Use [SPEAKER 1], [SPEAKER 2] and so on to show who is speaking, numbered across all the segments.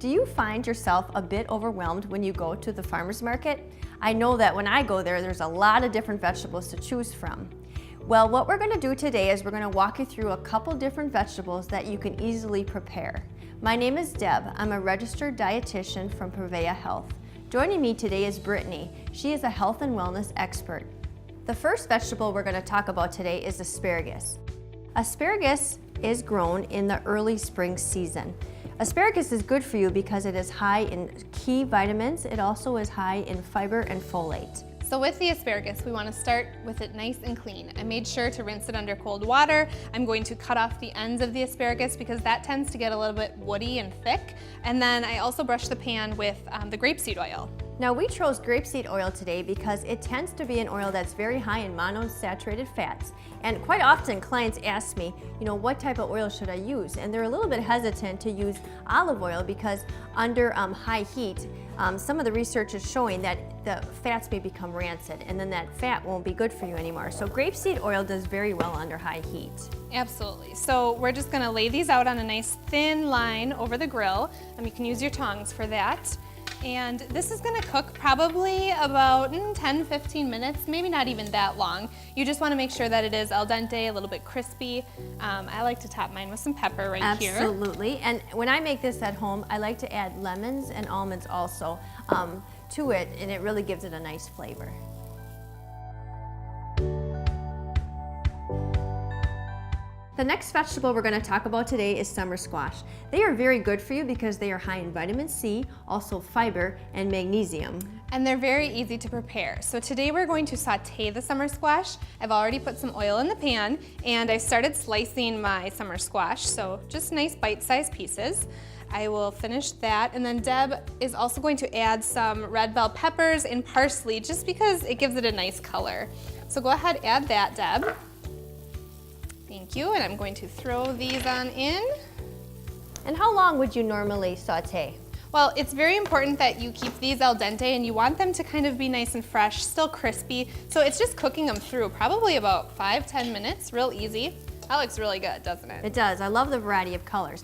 [SPEAKER 1] Do you find yourself a bit overwhelmed when you go to the farmer's market? I know that when I go there, there's a lot of different vegetables to choose from. Well, what we're going to do today is we're going to walk you through a couple different vegetables that you can easily prepare. My name is Deb. I'm a registered dietitian from Prevea Health. Joining me today is Brittany. She is a health and wellness expert. The first vegetable we're going to talk about today is asparagus. Asparagus is grown in the early spring season. Asparagus is good for you because it is high in key vitamins. It also is high in fiber and folate.
[SPEAKER 2] So with the asparagus, we want to start with it nice and clean. I made sure to rinse it under cold water. I'm going to cut off the ends of the asparagus because that tends to get a little bit woody and thick. And then I also brush the pan with the grapeseed oil.
[SPEAKER 1] Now we chose grapeseed oil today because it tends to be an oil that's very high in monounsaturated fats. And quite often clients ask me, what type of oil should I use? And they're a little bit hesitant to use olive oil because under high heat, some of the research is showing that the fats may become rancid and then that fat won't be good for you anymore. So grapeseed oil does very well under high heat.
[SPEAKER 2] Absolutely. So we're just going to lay these out on a nice thin line over the grill. You can use your tongs for that. And this is going to cook probably about 10-15 minutes, maybe not even that long. You just want to make sure that it is al dente, a little bit crispy. I like to top mine with some pepper here.
[SPEAKER 1] Absolutely. And when I make this at home, I like to add lemons and almonds also to it, and it really gives it a nice flavor. The next vegetable we're going to talk about today is summer squash. They are very good for you because they are high in vitamin C, also fiber, and magnesium.
[SPEAKER 2] And they're very easy to prepare. So today we're going to saute the summer squash. I've already put some oil in the pan and I started slicing my summer squash, so just nice bite-sized pieces. I will finish that, and then Deb is also going to add some red bell peppers and parsley just because it gives it a nice color. So go ahead, add that, Deb. Thank you, and I'm going to throw these on in.
[SPEAKER 1] And how long would you normally saute?
[SPEAKER 2] Well, it's very important that you keep these al dente and you want them to kind of be nice and fresh, still crispy. So it's just cooking them through, probably about 5-10 minutes, real easy. That looks really good, doesn't it?
[SPEAKER 1] It does. I love the variety of colors.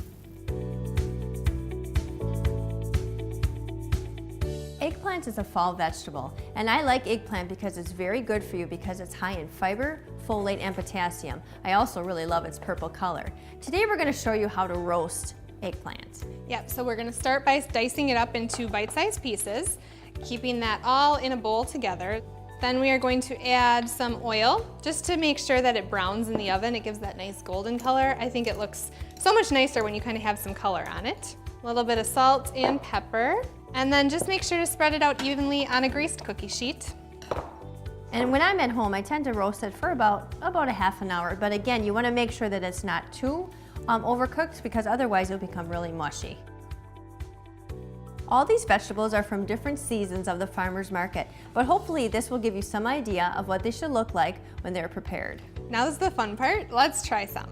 [SPEAKER 1] Eggplant is a fall vegetable, and I like eggplant because it's very good for you because it's high in fiber, folate, and potassium. I also really love its purple color. Today we're going to show you how to roast eggplant.
[SPEAKER 2] Yep, so we're going to start by dicing it up into bite-sized pieces, keeping that all in a bowl together. Then we are going to add some oil just to make sure that it browns in the oven. It gives that nice golden color. I think it looks so much nicer when you kind of have some color on it. A little bit of salt and pepper. And then just make sure to spread it out evenly on a greased cookie sheet.
[SPEAKER 1] And when I'm at home, I tend to roast it for about a half an hour. But again, you want to make sure that it's not too overcooked because otherwise it'll become really mushy. All these vegetables are from different seasons of the farmer's market, but hopefully this will give you some idea of what they should look like when they're prepared.
[SPEAKER 2] Now this is the fun part. Let's try some.